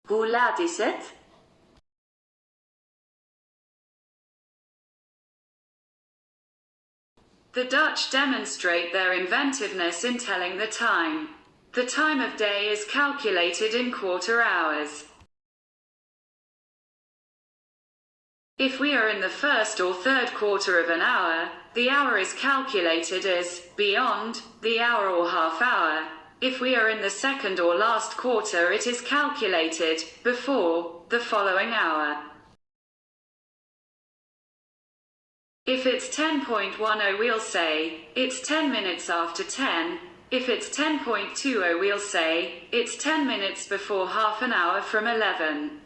Hoe laat is het? The Dutch demonstrate their inventiveness in telling the time. The time of day is calculated in quarter hours. If we are in the first or third quarter of an hour, the hour is calculated as beyond the hour or half hour. If we are in the second or last quarter, it is calculated before the following hour. If it's 10.10, we'll say, it's 10 minutes after 10. If it's 10.20, we'll say, it's 10 minutes before half an hour from 11.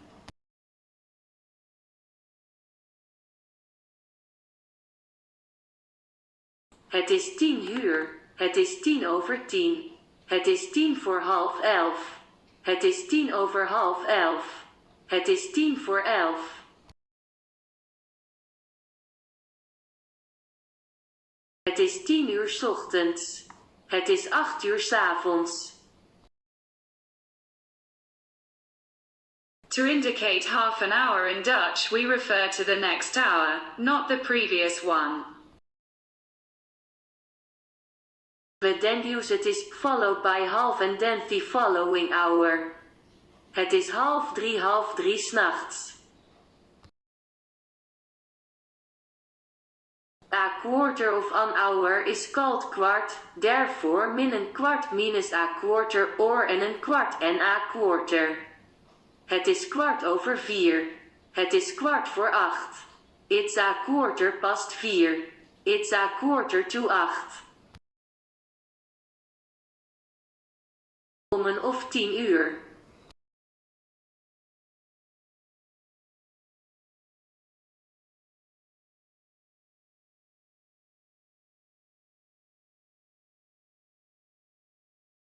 Het is 10 uur. Het is 10:10. Het is 11:10. Het is 11:10. Het is 11:10. Het is 10 uur 's ochtends. Het is 8 uur 's avonds. To indicate half an hour in Dutch, we refer to the next hour, not the previous one. Then use it is followed by half and then the following hour. Het is 2:30 s'nachts. A quarter of an hour is called kwart, therefore min een kwart minus a quarter or en een kwart en a quarter. Het is 4:15. Het is 7:15. It's a quarter past 4. It's a quarter to 8. Om 10 uur.